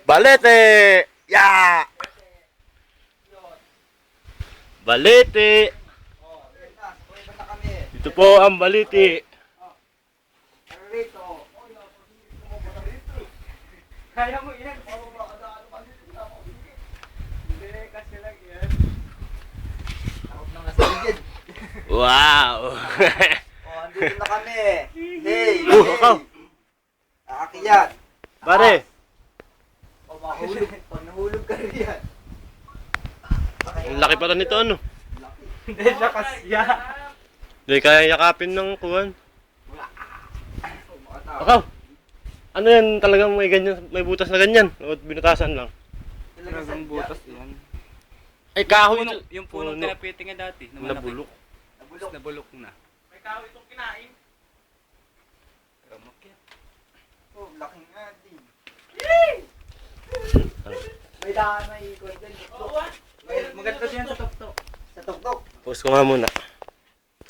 Balete! Ya! Balete! Dito po ang balete. Kaya mo yan. Hindi, kasi lang yan. Wow! Andito na kami. Hey! Ako! Aakyat. Pare! Mahulog. Pag nahulog ka rin yan. Ang laki pala nito ano? Hindi, lakas yan. Hindi kaya yakapin ng kuwan. Akaw! Ano yan talagang may ganyan, may butas na ganyan? O binutasan lang? Talagang butas yan. Ay kahoy! Yung puno Puno. tinapiting nga dati. Na malaki. Nabulok. Nabulok na. May kahoy itong kinain. Oh, laking nga din. May daan na ikot din. Oo ah. Maganda yan sa tuktok. Sa tuktok. Post ko nga muna.